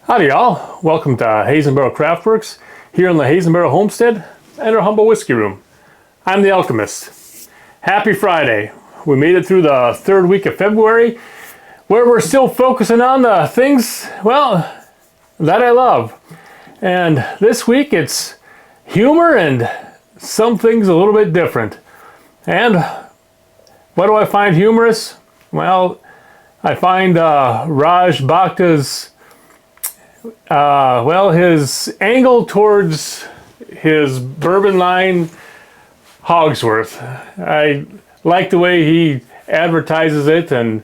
Howdy y'all, welcome to Hazenboro Craftworks here on the Hazenboro Homestead and our humble whiskey room. I'm the Alchemist. Happy Friday. We made it through the third week of February where we're still focusing on the things, well, that I love. And this week it's humor and some things a little bit different. And what do I find humorous? Well, I find Raj Bhakta's his angle towards his bourbon line, Hogsworth. I like the way he advertises it, and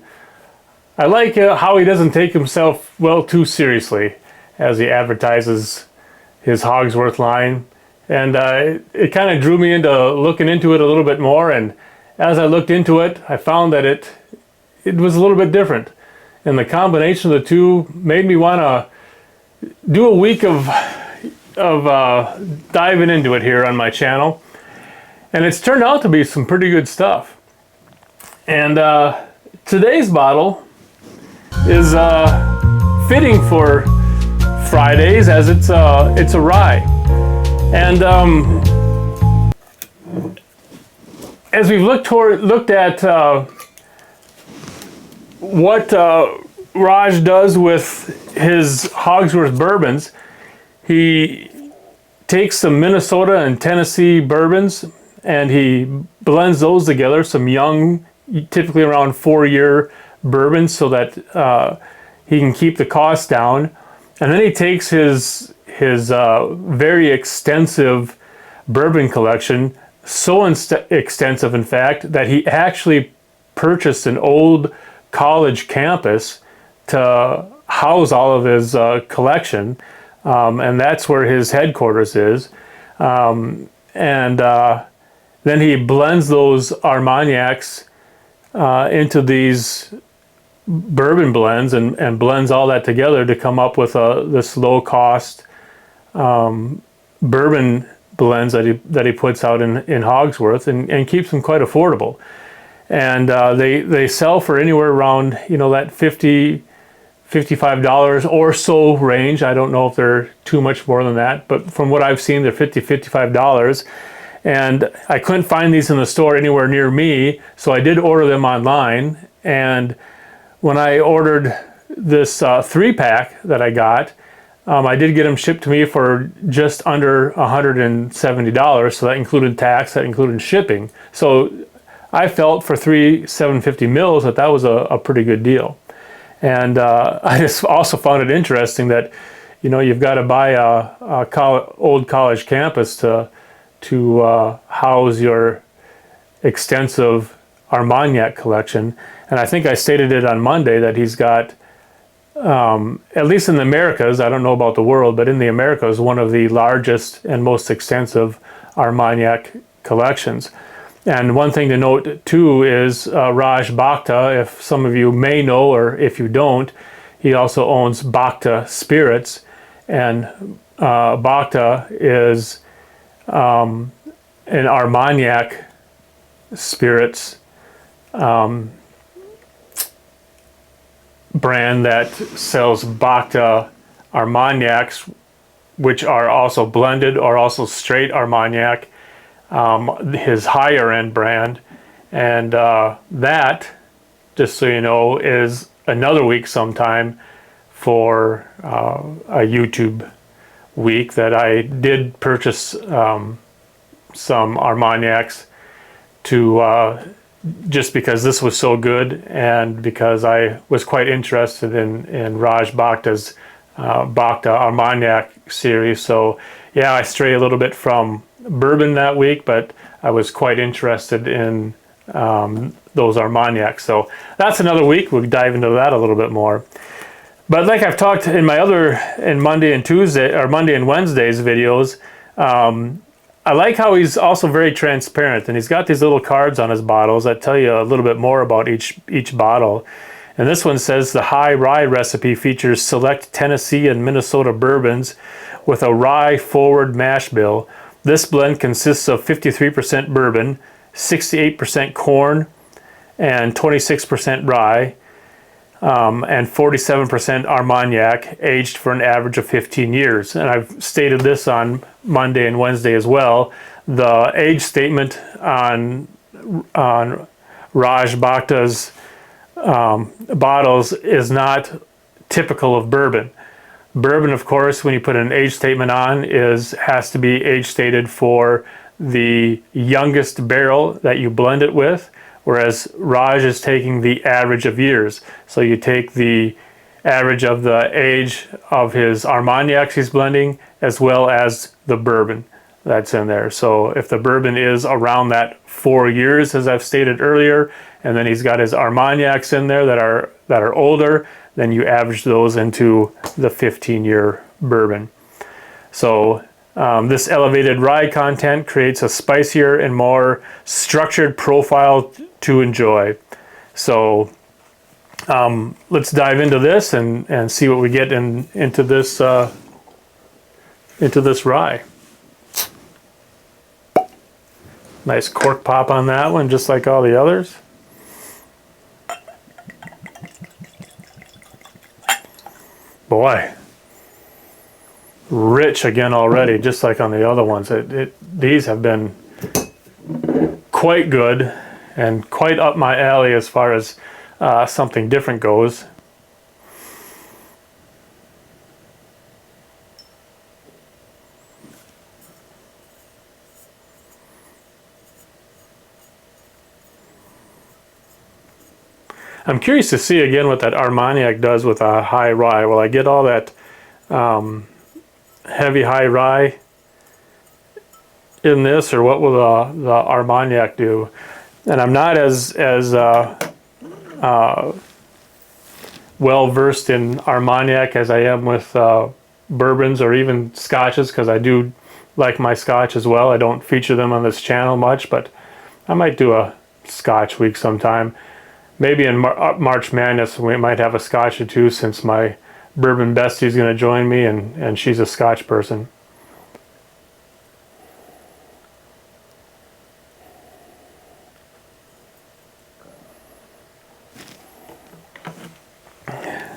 I like how he doesn't take himself, too seriously as he advertises his Hogsworth line. And it kind of drew me into looking into it a little bit more, and as I looked into it, I found that it was a little bit different. And the combination of the two made me want to do a week of diving into it here on my channel, and it's turned out to be some pretty good stuff. And today's bottle is fitting for Fridays, as it's a rye. And as we've looked at what Raj does with his Hogsworth bourbons, he takes some Minnesota and Tennessee bourbons and he blends those together, some young, typically around 4-year bourbons, so that he can keep the cost down. And then he takes his very extensive bourbon collection, so extensive in fact that he actually purchased an old college campus to house all of his collection, and that's where his headquarters is. And then he blends those Armagnacs into these bourbon blends and blends all that together to come up with this low-cost bourbon blends that he puts out in Hogsworth and keeps them quite affordable. And they sell for anywhere around, that $55 or so range. I don't know if they're too much more than that, but from what I've seen, they're $55. And I couldn't find these in the store anywhere near me, so I did order them online. And when I ordered this 3-pack that I got, I did get them shipped to me for just under $170. So that included tax, that included shipping. So I felt for 3 750 mils that was a pretty good deal. And I just also found it interesting that, you've got to buy a old college campus to house your extensive Armagnac collection. And I think I stated it on Monday that he's got, at least in the Americas, I don't know about the world, but in the Americas, one of the largest and most extensive Armagnac collections. And one thing to note too is Raj Bhakta, if some of you may know or if you don't, he also owns Bhakta Spirits, and Bhakta is an Armagnac spirits brand that sells Bhakta Armagnacs, which are also blended or also straight Armagnac. His higher end brand, and that, just so you know, is another week sometime for a YouTube week that I did purchase some Armagnacs to just because this was so good and because I was quite interested in Raj Bhakta's Bhakta Armagnac series. So yeah, I stray a little bit from bourbon that week, but I was quite interested in those Armagnacs. So that's another week. We'll dive into that a little bit more. But like I've talked in my in Monday and Wednesday's videos, I like how he's also very transparent, and he's got these little cards on his bottles that tell you a little bit more about each bottle. And this one says the high rye recipe features select Tennessee and Minnesota bourbons with a rye forward mash bill. This blend consists of 53% bourbon, 68% corn, and 26% rye. and 47% Armagnac, aged for an average of 15 years. And I've stated this on Monday and Wednesday as well. The age statement on Raj Bhakta's bottles is not typical of bourbon. Bourbon, of course, when you put an age statement on, has to be age stated for the youngest barrel that you blend it with, whereas Raj is taking the average of years. So you take the average of the age of his Armagnacs he's blending, as well as the bourbon that's in there. So if the bourbon is around that 4 years, as I've stated earlier, and then he's got his Armagnacs in there that are older, then you average those into the 15-year bourbon. So this elevated rye content creates a spicier and more structured profile to enjoy. So let's dive into this and see what we get into this rye. Nice cork pop on that one, just like all the others. Boy, rich again already, just like on the other ones. These have been quite good and quite up my alley as far as something different goes. I'm curious to see again what that Armagnac does with a high rye. Will I get all that heavy high rye in this, or what will the Armagnac do? And I'm not as well versed in Armagnac as I am with bourbons or even scotches, because I do like my scotch as well. I don't feature them on this channel much, but I might do a scotch week sometime. Maybe in March Madness we might have a scotch or two, since my bourbon bestie is going to join me, and she's a scotch person.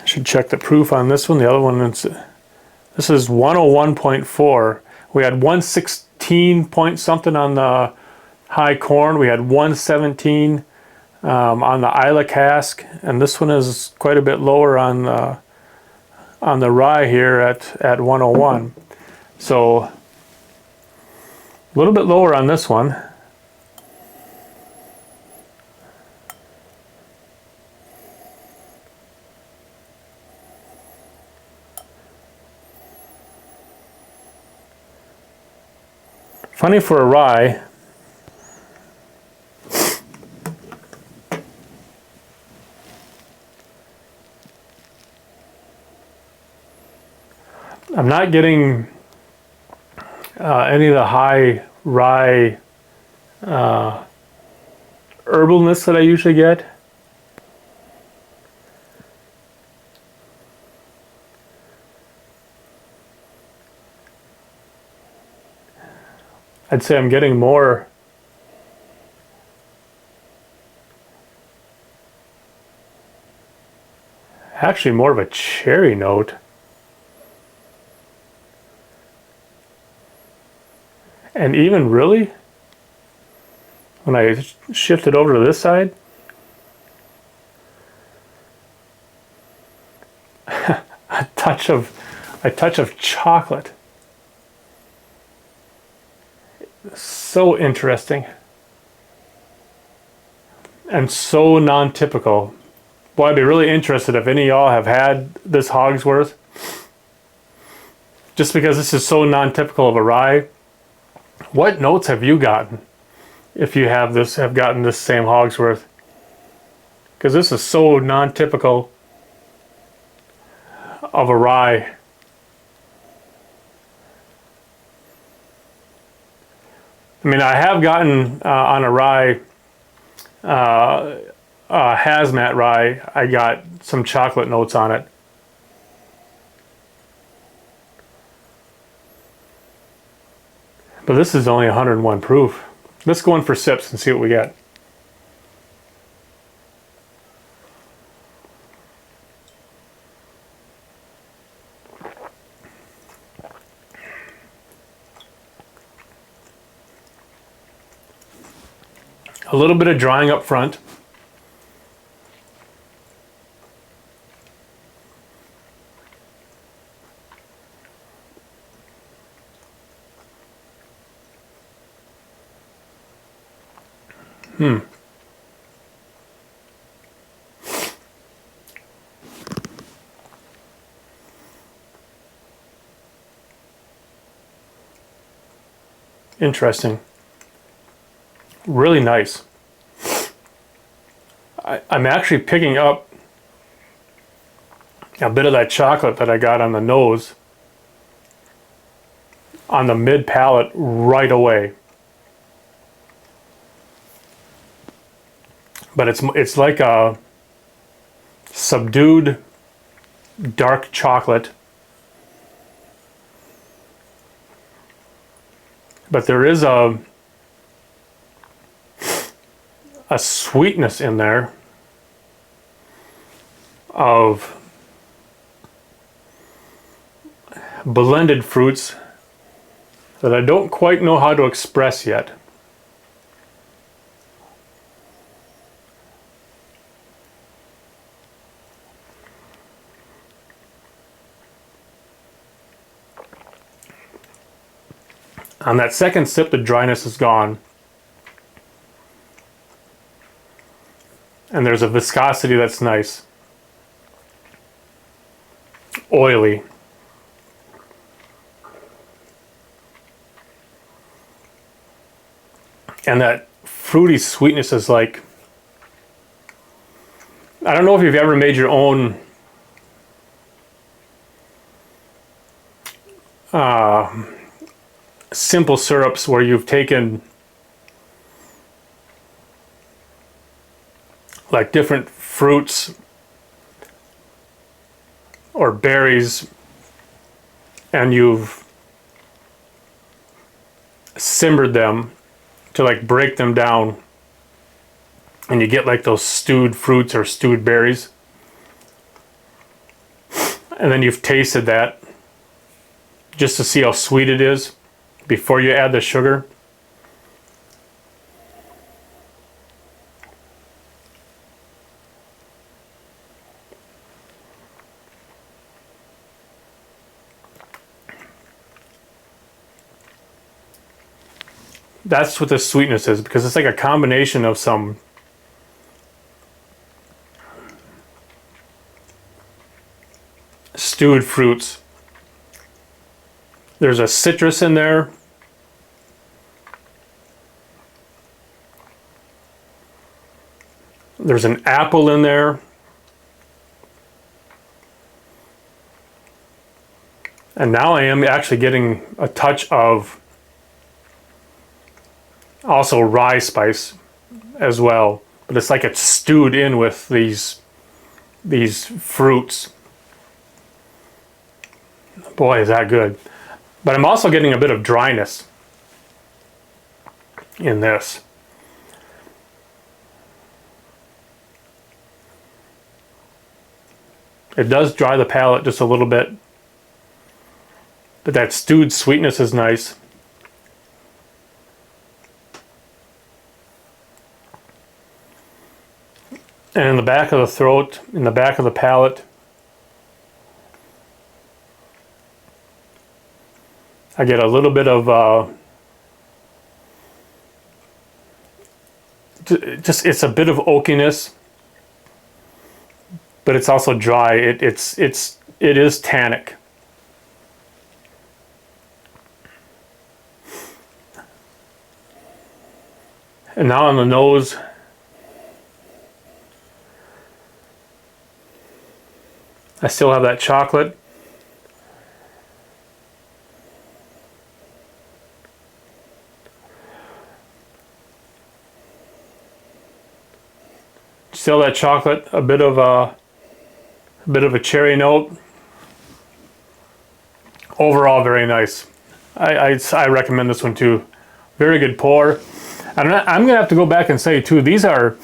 Should check the proof on this one. The other one, this is 101.4. We had 116 point something on the high corn. We had 117 on the Isla cask, and this one is quite a bit lower on the rye here at 101. So a little bit lower on this one. Funny for a rye. I'm not getting any of the high rye herbalness that I usually get. I'd say I'm getting more actually more of a cherry note. And even really, when I shift it over to this side, a touch of chocolate. So interesting. And so non-typical. Boy, I'd be really interested if any of y'all have had this Hogsworth. Just because this is so non-typical of a rye. What notes have you gotten if you have gotten this same Hogsworth? Because this is so non-typical of a rye. I mean, I have gotten on a rye, hazmat rye, I got some chocolate notes on it. But this is only 101 proof. Let's go in for sips and see what we get. A little bit of drying up front. Interesting. Really nice. I'm actually picking up a bit of that chocolate that I got on the nose on the mid palate right away. But it's like a subdued dark chocolate. But there is a sweetness in there of blended fruits that I don't quite know how to express yet. On that second sip, the dryness is gone. And there's a viscosity that's nice. Oily. And that fruity sweetness is like, I don't know if you've ever made your own simple syrups where you've taken like different fruits or berries and you've simmered them to like break them down and you get like those stewed fruits or stewed berries, and then you've tasted that just to see how sweet it is before you add the sugar. That's what the sweetness is, because it's like a combination of some stewed fruits. There's a citrus in there. There's an apple in there. And now I am actually getting a touch of also rye spice as well. But it's like it's stewed in with these fruits. Boy, is that good. But I'm also getting a bit of dryness in this. It does dry the palate just a little bit. But that stewed sweetness is nice. And in the back of the throat, in the back of the palate, I get a little bit of it's a bit of oakiness, but it's also dry. It is tannic. And now on the nose, I still have that chocolate. Still that chocolate, a bit of a cherry note. Overall, very nice. I recommend this one too. Very good pour. And I'm gonna have to go back and say too, these are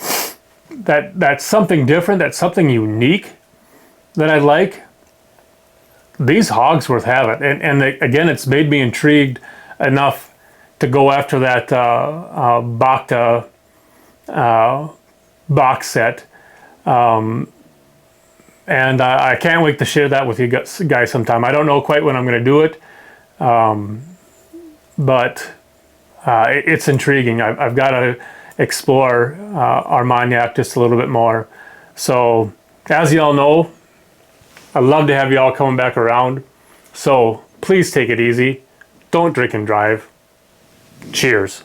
that's something different. That's something unique that I like. These Hogsworth have it, and again, it's made me intrigued enough to go after that Bacta box set. And I can't wait to share that with you guys sometime. I don't know quite when I'm going to do it, but it's intriguing. I've got to explore Armagnac just a little bit more. So, as you all know, I'd love to have you all coming back around. So, please take it easy. Don't drink and drive. Cheers.